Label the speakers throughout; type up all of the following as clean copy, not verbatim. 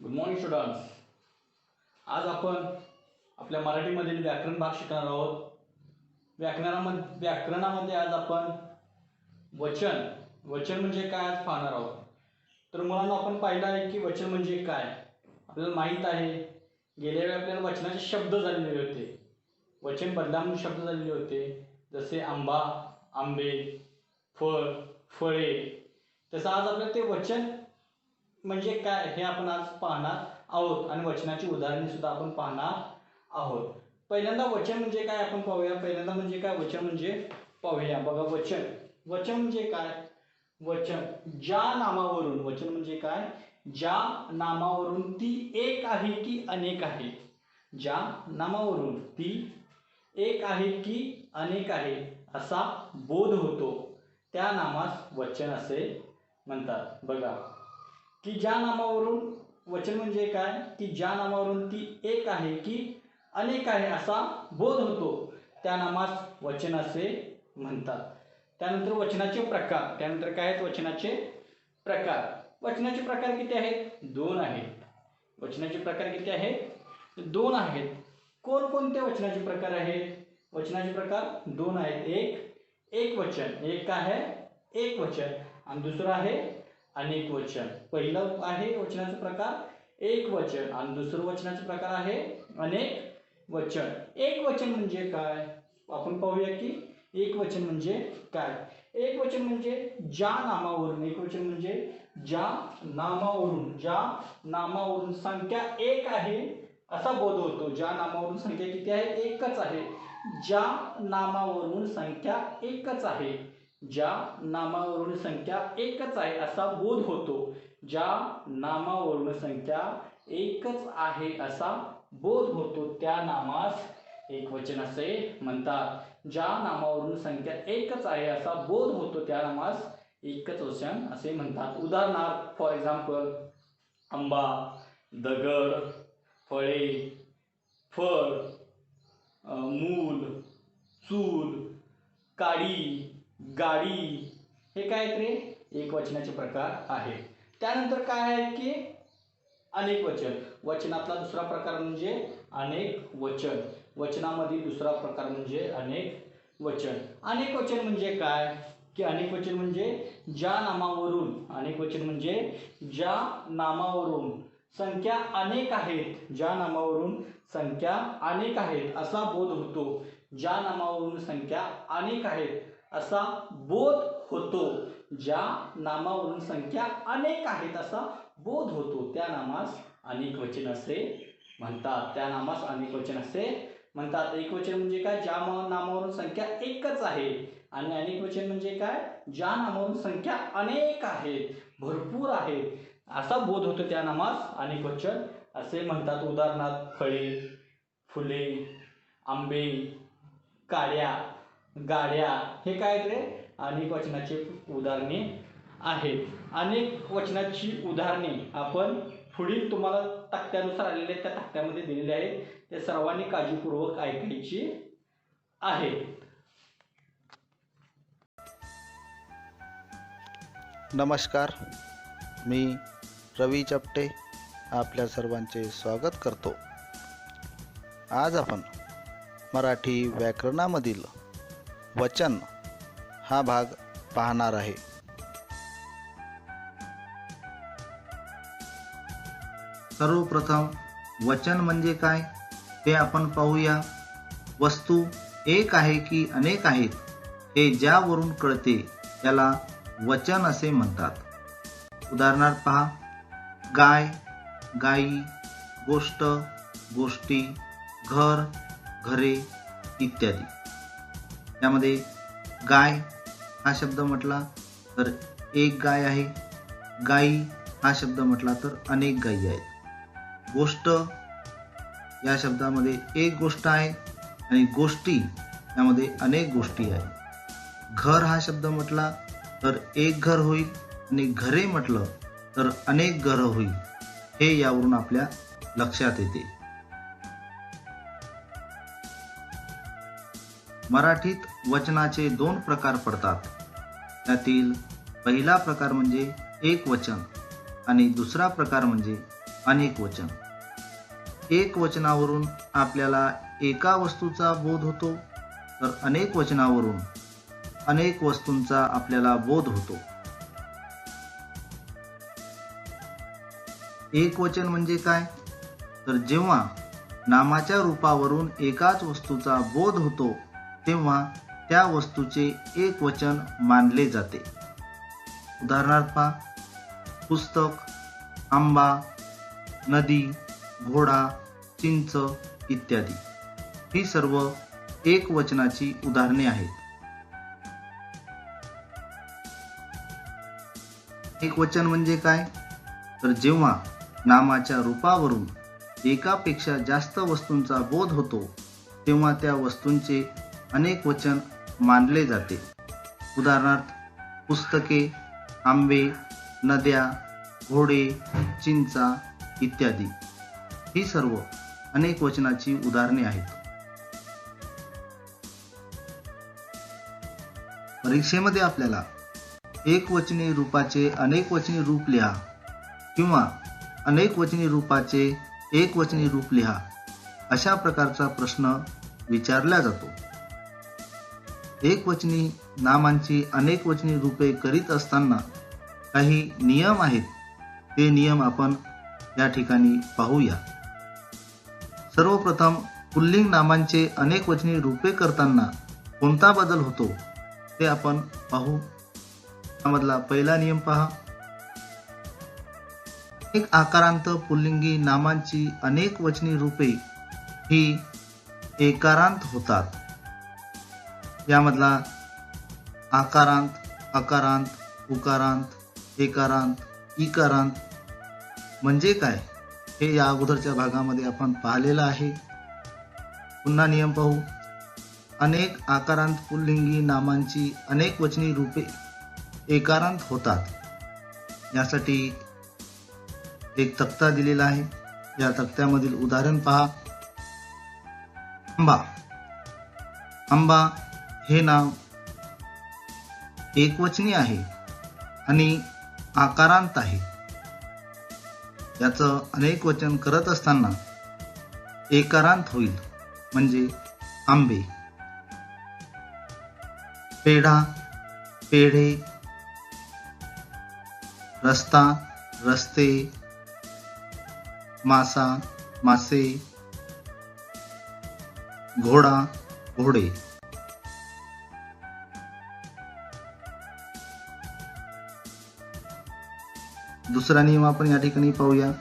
Speaker 1: Good morning students. आज आपण आपल्या मराठीमधील व्याकरण भाग शिकणार आहोत. व्याकरणामध्ये आज आपण वचन म्हणजे काय आज पाहणार आहोत. तर मुलांना आपण पाहिलं आहे की वचन म्हणजे काय आपल्याला माहीत आहे. गेल्या वेळी आपल्याला वचनाचे शब्द झालेले होते. वचन बदलावून शब्द झालेले होते, जसे आंबा, आंबे, फळ, फळे. तसं आज आपल्याला ते वचन म्हणजे काय हे आपण आज पाहणार आहोत आणि वचनाची उदाहरणे सुद्धा आपण पाहणार आहोत. पहिल्यांदा वचन म्हणजे काय आपण पाहूया. पहिल्यांदा म्हणजे काय वचन म्हणजे पाहूया. बघा, वचन म्हणजे काय. वचन ज्या नामावरून, वचन म्हणजे काय, ज्या नामावरून ती एक आहे की अनेक आहे. ज्या नामावरून ती एक आहे की अनेक आहे असा बोध होतो त्या नामास वचन असे म्हणतात. बघा की ज्या नामावरून, वचन म्हणजे काय की ज्या नामावरून ती एक आहे की अनेक आहे असा बोध होतो त्या नामास वचन असे म्हणतात. त्यानंतर वचनाचे प्रकार. त्यानंतर काय आहेत वचनाचे प्रकार. वचनाचे प्रकार किती आहेत? दोन आहेत. वचनाचे प्रकार किती आहेत? दोन आहेत. कोणकोणते वचनाचे प्रकार आहेत? वचनाचे प्रकार दोन आहेत. एक वचन, एक काय आहे? एक वचन. आणि दुसरं आहे अनेक वचन. पहिलं आहे वचनाचा प्रकार एक वचन आणि दुसरं वचनाचा प्रकार आहे अनेक वचन. एक वचन म्हणजे काय आपण पाहूया की एक वचन म्हणजे काय. एक वचन म्हणजे ज्या नामावरून, एक वचन म्हणजे ज्या नामावरून संख्या एक आहे असा बोध होतो. ज्या नामावरून संख्या किती आहे? एकच आहे. ज्या नामावरून संख्या एकच आहे. ज्या नामावरून संख्या एकच आहे असा बोध होतो. ज्या नामावरून संख्या एकच आहे असा बोध होतो त्या नामास एकवचन असे म्हणतात. ज्या नामावरून संख्या एकच आहे असा बोध होतो त्या नामास एकच वचन असे म्हणतात. उदाहरणार्थ, फॉर एक्झाम्पल, आंबा, दगड, फळे, फळ, मूल, चूल, काडी, गाडी हे काय रे एक वचनाचे प्रकार आहे. त्यानंतर काय आहे की अनेक वचन. वचनातला दुसरा प्रकार म्हणजे अनेक वचन. वचनामधील दुसरा प्रकार म्हणजे अनेक वचन. अनेक वचन म्हणजे काय की अनेक वचन म्हणजे ज्या नामावरून, अनेक वचन म्हणजे ज्या नामावरून संख्या अनेक आहेत, ज्या नामावरून संख्या अनेक आहेत असा बोध होतो. ज्या नामावरून संख्या अनेक आहेत असा बोध होतो. ज्या नामावरून संख्या अनेक आहेत असा बोध होतो त्या नामास अनेक वचन असे म्हणतात. त्या नामास अनेक वचन असे म्हणतात. एक वचन म्हणजे काय, ज्या नामावरून संख्या एकच आहे. आणि अनेक वचन म्हणजे काय, ज्या नामावरून संख्या अनेक आहेत, भरपूर आहेत असा बोध होतो त्या नामास अनेक वचन असे म्हणतात. उदाहरणार्थ, फळे, फुले, आंबे, काड्या, गाड्या हे काय रे अनेक वचनाचे उदाहरणे आहेत. अनेक वचनाची उदाहरणे आपण पुढील तुम्हाला तक्त्यानुसार आलेले त्या तक्त्यामध्ये दिलेले आहेत. ते सर्वांनी काळजीपूर्वक ऐकायची आहेत.
Speaker 2: नमस्कार, मी रवी चपटे आपल्या सर्वांचे स्वागत करतो. आज आपण मराठी व्याकरणामधील वचन हा भाग पाहणार आहे. सर्वप्रथम वचन म्हणजे काय ते आपण पाहूया. वस्तू एक आहे की अनेक आहेत हे ज्यावरून कळते त्याला वचन असे म्हणतात. उदाहरणार्थ पहा, गाय, गाई, गोष्ट, गोष्टी, घर, घरे इत्यादी. त्यामध्ये गाय हा शब्द म्हटला तर एक गाय आहे. गाई हा शब्द म्हटला तर अनेक गायी आहेत. गोष्ट या शब्दामध्ये एक गोष्ट आहे आणि गोष्टी यामध्ये अनेक गोष्टी आहेत. घर हा शब्द म्हटला तर एक घर होईल आणि घरे म्हटलं तर अनेक घर होईल हे यावरून आपल्या लक्षात येते. मराठीत वचनाचे दोन प्रकार पडतात. त्यातील पहिला प्रकार म्हणजे एक वचन आणि दुसरा प्रकार म्हणजे अनेक वचन. एक वचनावरून आपल्याला एका वस्तूचा बोध होतो, तर अनेक वचनावरून अनेक वस्तूंचा आपल्याला बोध होतो. एक वचन म्हणजे काय? तर जेव्हा नामाच्या रूपावरून एकाच वस्तूचा बोध होतो तेव्हा त्या वस्तूचे एक वचन मानले जाते. उदाहरणार्थ पहा, पुस्तक, आंबा, नदी, घोडा, चिंच इत्यादी. ही सर्व एक वचनाची उदाहरणे आहेत. एक वचन म्हणजे काय? तर जेव्हा नामाच्या रूपावरून एकापेक्षा जास्त वस्तूंचा बोध होतो तेव्हा त्या वस्तूंचे अनेक वचन मानले जाते. उदाहरणार्थ पुस्तके, आंबे, नद्या, घोडे, चिंचा इत्यादी. ही सर्व अनेक वचनाची उदाहरणे आहेत. परीक्षेमध्ये आपल्याला एकवचनी रूपाचे अनेकवचनी रूप लिहा किंवा अनेकवचनी रूपाचे एकवचनी रूप लिहा अशा प्रकारचा प्रश्न विचारला जातो. एकवचनी नामांची अनेकवचनी रूपे करीत असताना काही नियम आहेत. ते नियम आपण या ठिकाणी पाहूया. सर्वप्रथम पुल्लिंग नामांचे अनेकवचनी रूपे करताना कोणता बदल होतो ते आपण पाहू. त्यामधला पहिला नियम पहा. एक आकारांत पुल्लिंगी नामांची अनेकवचनी रूपे ही एकारांत होतात. यामधला आकारांत, अकारांत, उकारांत, एकारांत, इकारांत म्हणजे काय हे या अगोदरच्या भागामध्ये आपण पाहिलेलं आहे. पुन्हा नियम पाहू. अनेक आकारांत पुल्लिंगी नामांची अनेकवचनी रूपे एकारांत होतात. यासाठी एक तक्ता दिलेला आहे. या तक्त्यामधील उदाहरण पहा. आंबा. आंबा हे नाव एकवचनी आहे आणि आकारांत आहे. याचं अनेकवचन करत असताना एकारांत होईल म्हणजे आंबे. पेढा, पेढे, रस्ता, रस्ते, मासा, मासे, घोडा, घोडे. दुसरा नियम आपण या ठिकाणी पाहूया.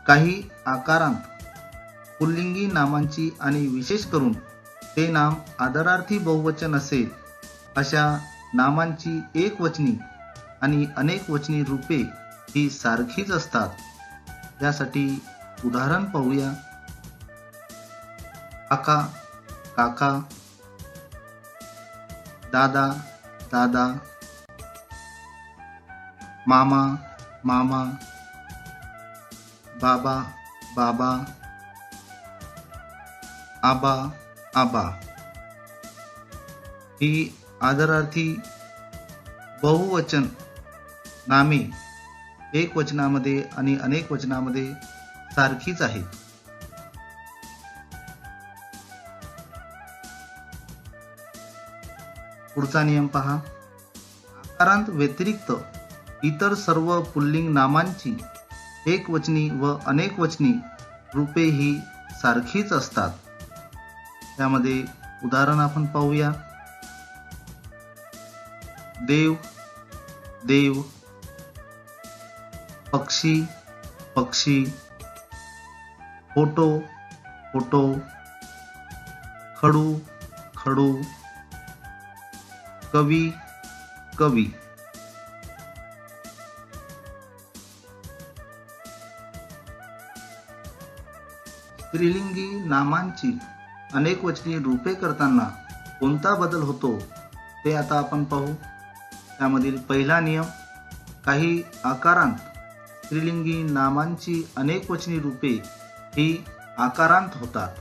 Speaker 2: काही आकारांत पुल्लिंगी नामांची आणि विशेष करून ते नाम आदरार्थी बहुवचन असेल अशा नामांची एकवचनी आणि अनेकवचनी रूपे ही सारखीच असतात. यासाठी उदाहरण पाहूया. काका, काका, दादा, दादा, मामा, मामा, बाबा, बाबा, आबा, आबा. ही आदरार्थी बहुवचन नामे एकवचनामध्ये आणि अनेकवचनामध्ये सारखीच आहेत. पुढचा नियम पहा. आकारांत व्यतिरिक्त इतर सर्व पुल्लिंग नामांची एकवचनी व अनेकवचनी रूपे ही सारखीच असतात. त्यामध्ये उदाहरण आपण पाहूया. देव, देव, पक्षी, पक्षी, फोटो, फोटो, खडू, खडू, कवी, कवी. स्त्रीलिंगी नामांची अनेकवचनी रूपे करताना कोणता बदल होतो ते आता आपण पाहू. त्यामधील पहिला नियम. काही आकारांत स्त्रीलिंगी नामांची अनेकवचनी रूपे ही आकारांत होतात.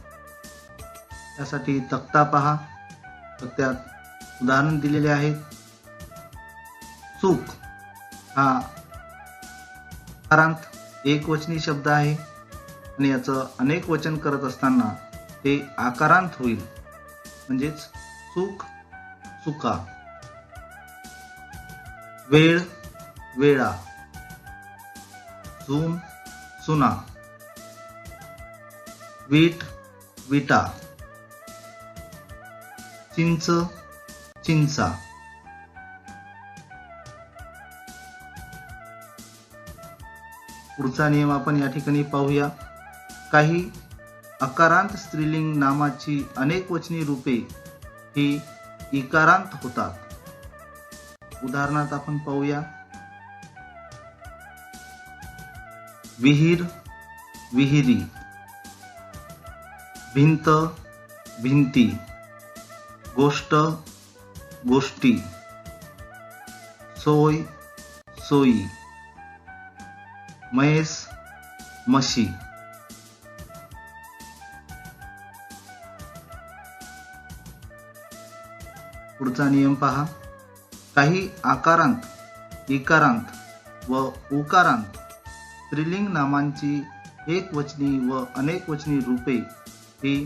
Speaker 2: त्यासाठी तक्ता पहा. तक्त्यात उदाहरण दिलेले आहेत. सुख हा आकारांत एकवचनी शब्द आहे आणि याचं अनेक वचन करत असताना ते आकारांत होईल, म्हणजेच सुख सुका. वेळ वेळा, सून सुना, वीट विटा, चिंच चिंचा. पुढचा नियम आपण या ठिकाणी पाहूया. काही अकारांत स्त्रीलिंग नामाची अनेक वचनी रूपे ही इकारांत होतात. उदाहरणार्थ आपण पाहूया. विहीर विहिरी, भिंत भिंती, गोष्ट गोष्टी, सोय सोयी, म्हैस म्हशी. पुढचा नियम पहा. काही आकारांत इकारांत व उकारांत स्त्रीलिंग नामांची एकवचनी व अनेकवचनी रूपे ही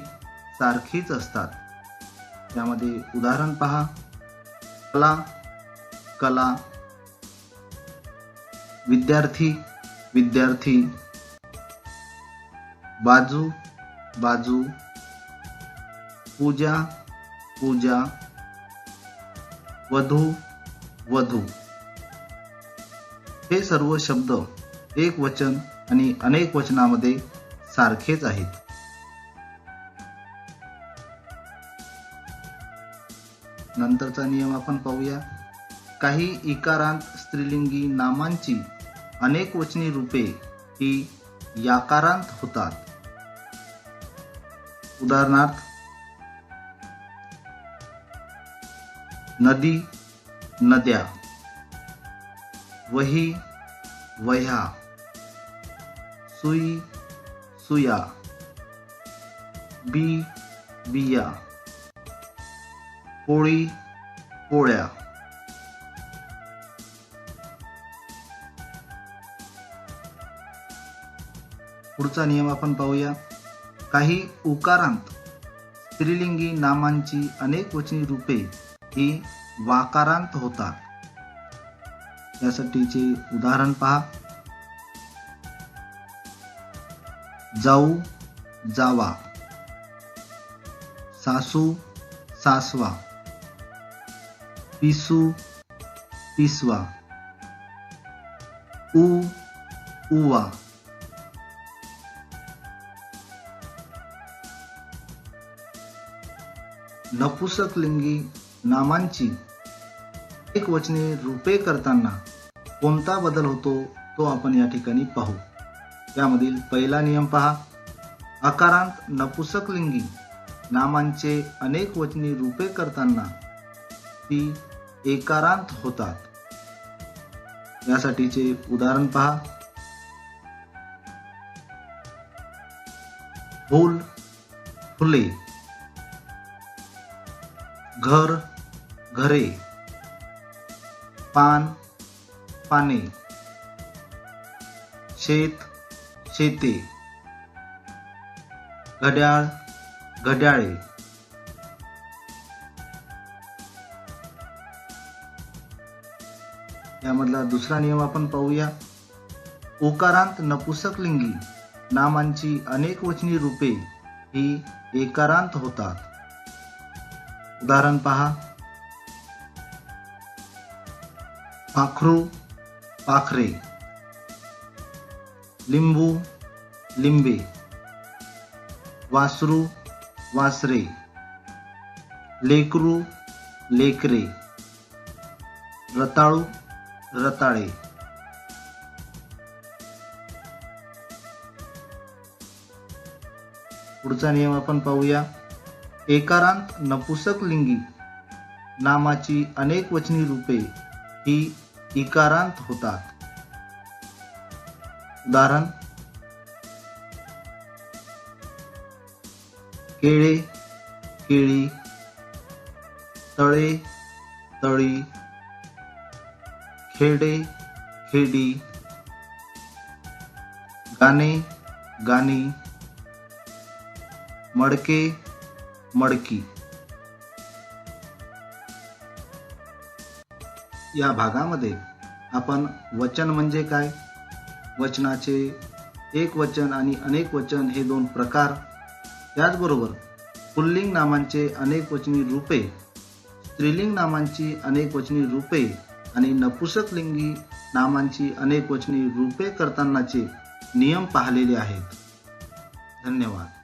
Speaker 2: सारखीच असतात. त्यामध्ये उदाहरण पहा. कला कला, विद्यार्थी विद्यार्थी, बाजू बाजू, पूजा पूजा, वधू वधू. हे सर्व शब्द एक वचन आणि अनेक वचनामध्ये सारखेच आहेत. नंतरचा नियम आपण पाहूया. काही इकारांत स्त्रीलिंगी नामांची अनेक वचनी रूपे ही याकारांत होतात. उदाहरणार्थ नदी नद्या, वही वह्या, सुई सुया, बी बिया, पोळी पोळ्या. पुढचा नियम आपण पाहूया. काही उकारांत स्त्रीलिंगी नामांची अनेक वचनी रूपे ही वाकारांत होतात. यासाठीचे उदाहरण पहा. जाऊ जावा, सासू सासवा, पिसू पिसवा, उवा. नपुसकलिंगी नामांची एकवचनी रूपे करताना कोणता बदल होतो तो आपण या ठिकाणी पाहू. यामधील पहिला नियम पहा. अकारांत नपुसकलिंगी नामांचे अनेक वचनी रूपे करताना ती एकारांत होतात. यासाठीचे उदाहरण पहा. फूल फुले, घर घरे, पान पाने, शेत शेते, घड्याळ घड्याळे. यामधला दुसरा नियम आपण पाहूया. उकारांत नपुसकलिंगी नामांची अनेक वचनी रूपे ही एकारांत होतात. उदाहरण पहा. पाखरू पाखरे, लिंबू लिंबे, वासरू वासरे, लेकरू लेकरे, रताळू रताळे. पुढचा नियम आपण पाहूया. एकारांत नपुसकलिंगी नामाची अनेक वचनी रूपे ही इकारांत होतात. उदाहरण केळे केळी, तळे तळी, खेडे खेडी, गाणे, गाणी, मडके, मडकी. या भागामध्ये आपण वचन म्हणजे काय, वचनाचे एक वचन आणि अनेक वचन हे दोन प्रकार, त्याचबरोबर पुल्लिंग नामांचे अनेक वचनी रूपे, स्त्रीलिंग नामांची अनेक वचनी रूपे आणि नपुंसकलिंगी नामांची अनेक वचनी रूपे करतानाचे नियम पाहिलेले आहेत. धन्यवाद.